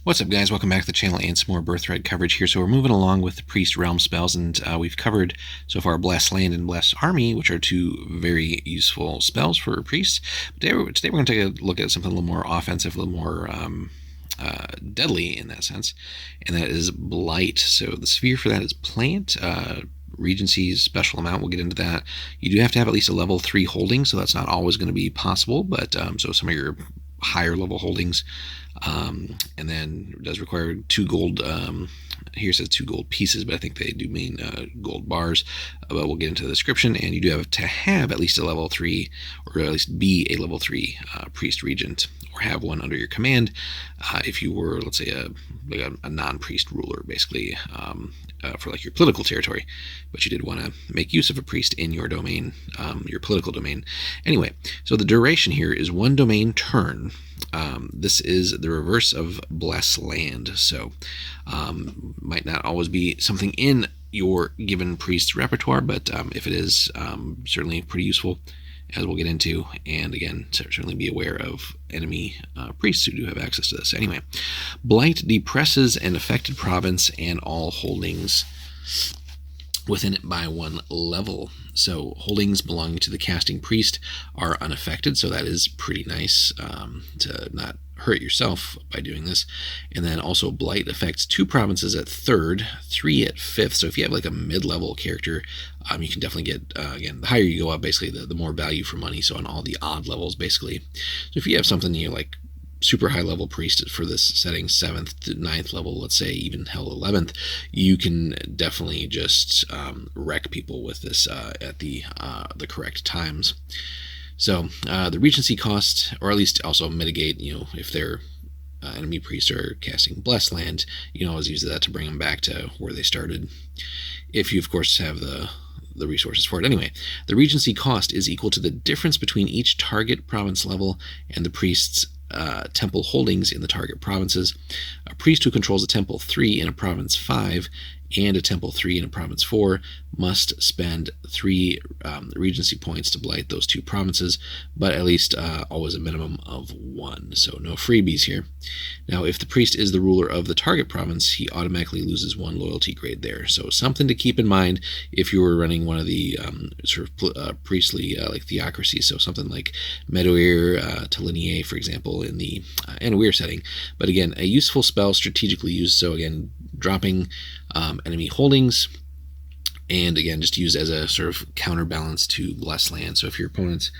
What's up, guys? Welcome back to the channel and some more Birthright coverage here. So we're moving along with the Priest Realm spells, and we've covered so far Bless Land and Bless Army, which are two very useful spells for priests. Today we're going to take a look at something a little more offensive, a little more deadly in that sense, and that is Blight. So the sphere for that is Plant. Regency's special amount, we'll get into that. You do have to have at least a level 3 holding, so that's not always going to be possible, but so some of your higher level holdings, and then it does require 2 gold. Here it says 2 gold pieces, but I think they do mean gold bars. But we'll get into the description, and you do have to have at least a level 3, or at least be a level 3 priest regent, or have one under your command. If you were, let's say, a non-priest ruler, basically, for like your political territory, but you did want to make use of a priest in your domain, your political domain. Anyway, so the duration here is 1 domain turn. This is the reverse of Bless Land, so might not always be something in your given priest's repertoire, but if it is, certainly pretty useful, as we'll get into, and again, certainly be aware of enemy priests who do have access to this. Anyway, Blight depresses an affected province and all holdings within it by 1 level. So holdings belonging to the casting priest are unaffected, so that is pretty nice to not hurt yourself by doing this. And then also Blight affects 2 provinces at 3rd, 3 at 5th. So if you have like a mid-level character, you can definitely get, again, the higher you go up, basically, the more value for money. So on all the odd levels, basically. So if you have something, you know, like super high level priest for this setting, 7th to 9th level, let's say even hell 11th, you can definitely just wreck people with this at the correct times. So the regency cost, or at least also mitigate, you know, if their enemy priests are casting Bless Land, you can always use that to bring them back to where they started, if you of course have the resources for it. Anyway, the regency cost is equal to the difference between each target province level and the priest's temple holdings in the target provinces. A priest who controls a temple 3 in a province 5 and a temple 3 in a province 4 must spend 3 regency points to blight those 2 provinces, but at least always a minimum of 1, so no freebies here. Now, if the priest is the ruler of the target province, he automatically loses 1 loyalty grade there, so something to keep in mind if you were running one of the sort of priestly like theocracies, so something like Medoir, Talinier, for example, in the Anawir setting. But again, a useful spell strategically used, so again, dropping enemy holdings, and again, just used as a sort of counterbalance to Bless Land. So if your opponents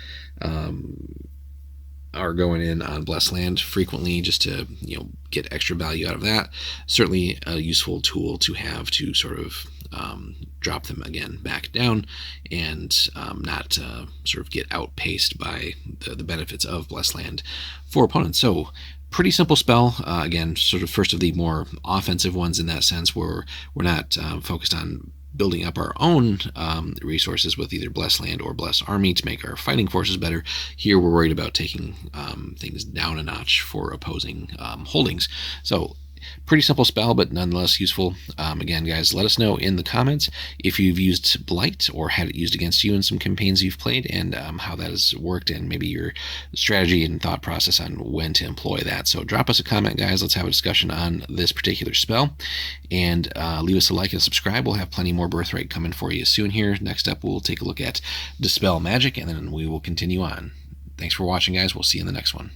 are going in on Bless Land frequently, just to, you know, get extra value out of that, certainly a useful tool to have to sort of drop them again back down, and not sort of get outpaced by the benefits of Bless Land for opponents. So pretty simple spell. Again, sort of first of the more offensive ones in that sense, where we're not focused on building up our own resources with either Bless Land or Bless Army to make our fighting forces better. Here we're worried about taking things down a notch for opposing holdings. So pretty simple spell, but nonetheless useful. Again, guys, let us know in the comments if you've used Blight or had it used against you in some campaigns you've played, and how that has worked, and maybe your strategy and thought process on when to employ that. So drop us a comment, guys. Let's have a discussion on this particular spell, and leave us a like and subscribe. We'll have plenty more Birthright coming for you soon here. Next up, we'll take a look at Dispel Magic, and then we will continue on. Thanks for watching, guys. We'll see you in the next one.